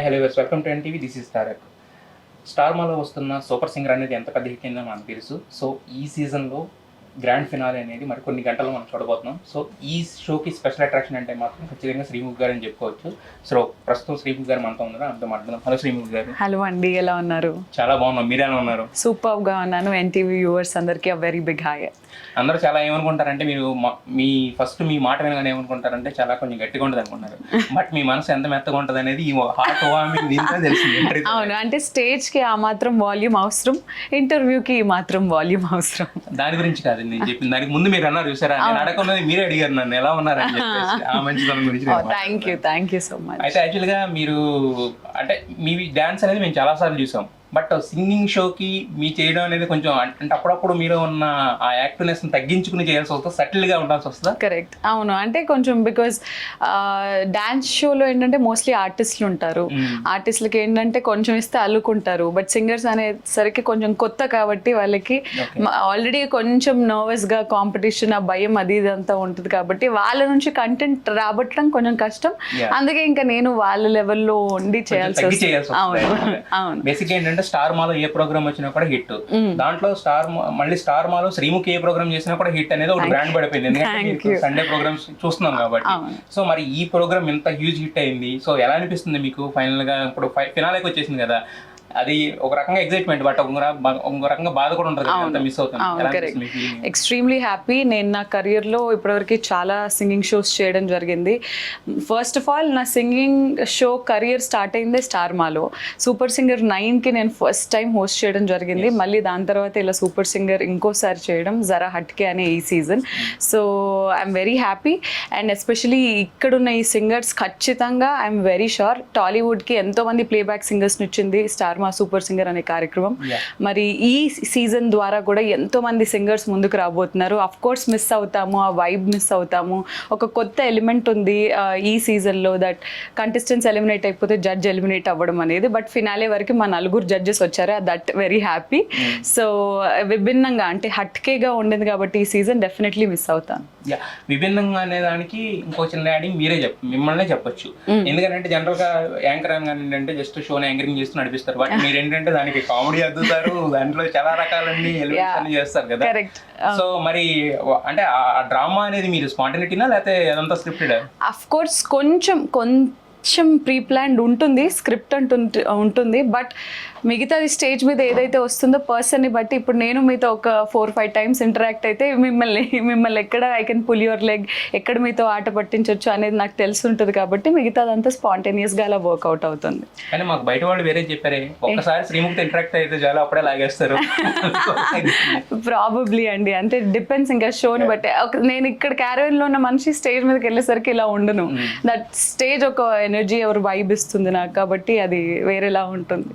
Hi hello welcome to NTV. This is Tarak. Star మాలో వస్తున్న super singer అనేది ఎంత పెద్ద హిట్ అయిందో మనకు తెలుసు. సో ఈ సీజన్లో గ్రాండ్ ఫినాలే అనేది మరి కొన్ని గంటల్లో మనం చూడబోతున్నాం. సో ఈ షోకి స్పెషల్ అట్రాక్షన్ అంటే మాత్రం ఖచ్చితంగా శ్రీముఖి గారు అని చెప్పుకోవచ్చు. సో ప్రస్తుతం శ్రీముఖి గారు మనతో ఉన్నారు, అంతా మాట్లాడదాం. హలో శ్రీముఖి గారు. హలో అండి, ఎలా ఉన్నారు? చాలా బాగున్నాం, మీరు ఎలా ఉన్నారు? సూపర్ గా ఉన్నాను. ఎన్టీవీ వ్యూవర్స్ అందరికీ అ వెరీ బిగ్ హాయ్. అందరూ చాలా ఏమనుకుంటారంటే మీరు మీ మాట వినగానే ఏమనుకుంటారంటే చాలా కొంచెం గట్టిగా ఉంటుంది అనుకుంటారు. బట్ మీ మనసు ఎంత మెత్తగా ఉంటుంది అనేది ఈ హార్ట్ వార్మింగ్ దీంతో తెలిసింది. అవును, అంటే స్టేజ్ కి ఆ మాత్రం వాల్యూమ్ అవసరం, ఇంటర్వ్యూకి ఈ మాత్రం వాల్యూమ్ అవసరం. దాని గురించి కాదు నేను చెప్పింది, దానికి ముందు మీరు అన్నారు చూసారా, నేను అడగకున్నది మీరే అడిగారు నన్ను ఎలా ఉన్నారని చెప్పేసి. ఆ మంచితనం గురించి థ్యాంక్ యూ సో మచ్. అయితే యాక్చువల్గా మీరు అంటే మీ డాన్స్ అనేది మేము చాలాసార్లు చూసాం. బట్ సింగింగ్ షోకి మీ చేయడం అనేది కొంచెం అంటే అప్పుడప్పుడు మీరు ఉన్న ఆ యాక్టివ్నెస్ తగ్గించుకుని చేయాల్సి వస్తుంది, సటిల్గా ఉండాల్సి వస్తుందా? కరెక్ట్, అవును. అంటే కొంచెం బికాజ్ డాన్స్ షోలో ఏంటంటే మోస్ట్లీ ఆర్టిస్టులు ఉంటారు. ఆర్టిస్టులకి ఏంటంటే కొంచెం ఇస్తే అల్లుకుంటారు. బట్ సింగర్స్ అనేసరికి కొంచెం కొత్త కాబట్టి వాళ్ళకి ఆల్రెడీ కొంచెం నర్వస్గా కాంపిటీషన్, ఆ భయం అది ఇదంతా ఉంటుంది కాబట్టి వాళ్ళ నుంచి కంటెంట్ రాబట్టడం కొంచెం కష్టం. అందుకే ఇంకా నేను వాళ్ళ లెవెల్లో ఉండి చేయాల్సి వస్తుంది. అవును. బేసిక్ ఏంటంటే స్టార్ మాలో ఏ ప్రోగ్రామ్ వచ్చినా కూడా హిట్. దాంట్లో స్టార్ మాలో శ్రీముఖి ఏ ప్రోగ్రామ్ చేసినా కూడా హిట్ అనేది ఒక బ్రాండ్ పడిపోయింది. ఎందుకంటే సండే ప్రోగ్రామ్స్ చూస్తున్నాం కాబట్టి. సో మరి ఈ ప్రోగ్రామ్ ఎంత హ్యూజ్ హిట్ అయింది, సో ఎలా అనిపిస్తుంది మీకు ఫైనల్ గా? ఇప్పుడు ఫినాలేకి వచ్చేసింది కదా, అది ఒక రకంగా ఎక్సైట్మెంట్, బట్ ఒక రకంగా బాధ కూడా ఉంటుంది, మిస్ అవుతుంది. Extremely happy. నేను నా కెరియర్లో ఇప్పటివరకు చాలా సింగింగ్ షోస్ చేయడం జరిగింది. ఫస్ట్ ఆఫ్ ఆల్ నా సింగింగ్ షో కెరియర్ స్టార్ట్ అయిందే స్టార్ మాలో. సూపర్ సింగర్ 9కి నేను ఫస్ట్ టైం హోస్ట్ చేయడం జరిగింది. మళ్ళీ దాని తర్వాత ఇలా సూపర్ సింగర్ ఇంకోసారి చేయడం, జరా హట్కే అనే ఈ season. So I'm very happy. And especially ఇక్కడున్న ఈ సింగర్స్ ఖచ్చితంగా ఐఎమ్ వెరీ షూర్ టాలీవుడ్కి ఎంతోమంది ప్లేబ్యాక్ సింగర్స్ని ఇచ్చింది స్టార్ మా సూపర్ సింగర్ అనే కార్యక్రమం. మరి ఈ సీజన్ ద్వారా కూడా ఎంతో మంది సింగర్స్ ముందుకు రాబోతున్నారు. అఫ్ కోర్స్ మిస్ అవుతాము, ఆ వైబ్ మిస్ అవుతాము. ఒక కొత్త ఎలిమెంట్ ఉంది ఈ సీజన్లో, దట్ కంటెస్టెంట్స్ ఎలిమినేట్ అయిపోతే జడ్జ్ ఎలిమినేట్ అవ్వడం అనేది. బట్ ఫినాలే వరకు మా 4 జడ్జెస్ వచ్చారు, దట్ వెరీ హ్యాపీ. సో విభిన్నంగా అంటే హట్కేగా ఉండేది కాబట్టి ఈ సీజన్ డెఫినెట్లీ మిస్ అవుతాను. విభిన్నంగా అనే దానికి ఇంకో చిన్న యాడింగ్ మిమ్మల్నే చెప్పొచ్చు. ఎందుకంటే జనరల్ గా యాంకర్ ఏంటంటే జస్ట్ షోని యాంకరింగ్ చేస్తూ నడిపిస్తారు. బట్ మీరు ఏంటంటే దానికి కామెడీ అద్దుతారు, దాంట్లో చాలా రకాలన్నీ ఎలిమెంట్స్ చేస్తారు కదా. సో మరి అంటే ఆ డ్రామా అనేది మీరు స్పాంటనిటీనా లేకపోతే అదంతా స్క్రిప్టెడ్? అఫ్ కోర్స్ కొంచెం ప్రీ ప్లాన్డ్ ఉంటుంది, స్క్రిప్ట్ ఉంటుంది. బట్ మిగతాది స్టేజ్ మీద ఏదైతే వస్తుందో పర్సన్ని బట్టి, ఇప్పుడు నేను మీతో ఒక 4-5 టైమ్స్ ఇంటరాక్ట్ అయితే మిమ్మల్ని ఎక్కడ I can pull your leg, ఎక్కడ మీతో ఆట పట్టించవచ్చు అనేది నాకు తెలిసి ఉంటుంది. కాబట్టి మిగతాదంతా స్పాంటేనియస్గా అలా వర్కౌట్ అవుతుంది. కానీ మాకు బయట వాళ్ళు వేరే చెప్పారే, ఒక్కసారి శ్రీముఖితో ఇంటరాక్ట్ అయితే చాలా అప్పుడే లాగేస్తారు. ప్రాబబ్లీ అండి, అంటే డిపెండ్స్ ఇంకా షోని బట్టి. నేను ఇక్కడ క్యారవెన్లో ఉన్న మనిషి స్టేజ్ మీదకి వెళ్ళేసరికి ఇలా ఉండను. దట్ స్టేజ్ ఒక ఎనర్జీ ఎవరు వైబ్ ఇస్తుంది నాకు, కాబట్టి అది వేరేలా ఉంటుంది.